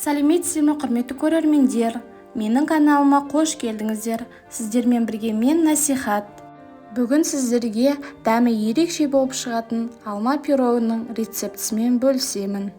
Сәлеметсіздер ме, құрметті көрермендер? Менің каналыма қош келдіңіздер. Сіздермен бірге мен Насихат. Бүгін сіздерге дәмі ерекше болып шығатын алма пирогының рецептісімен бөлісемін.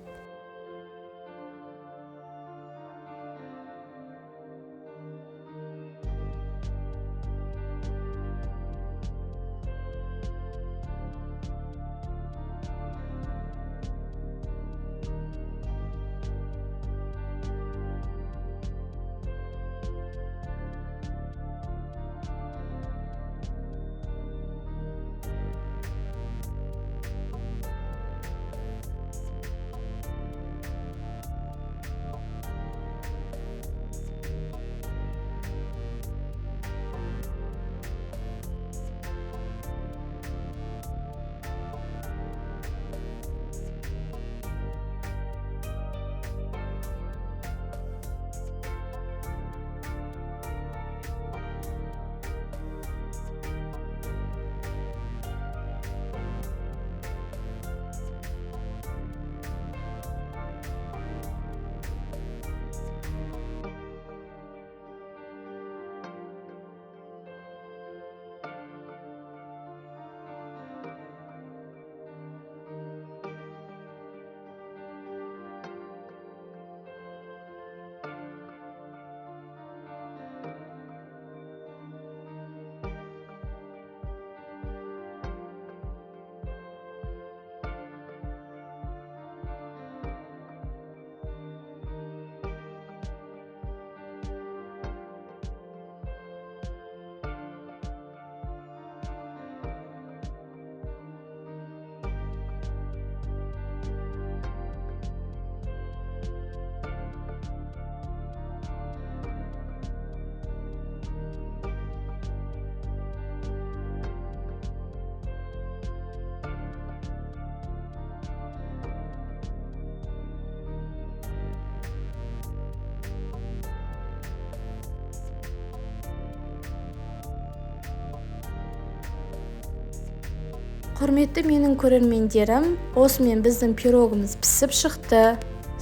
Құрметті менің көрермендерім, осымен біздің пирогымыз пісіп шықты.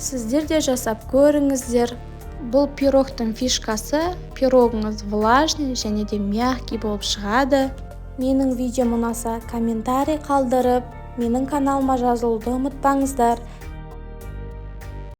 Сіздер де жасап көріңіздер. Бұл пирогтың фишкасы, пирогыңыз влажный және де мягкий болып шығады. Менің видеом ұнаса комментарий қалдырып, менің каналыма жазылуды ұмытпаңыздар.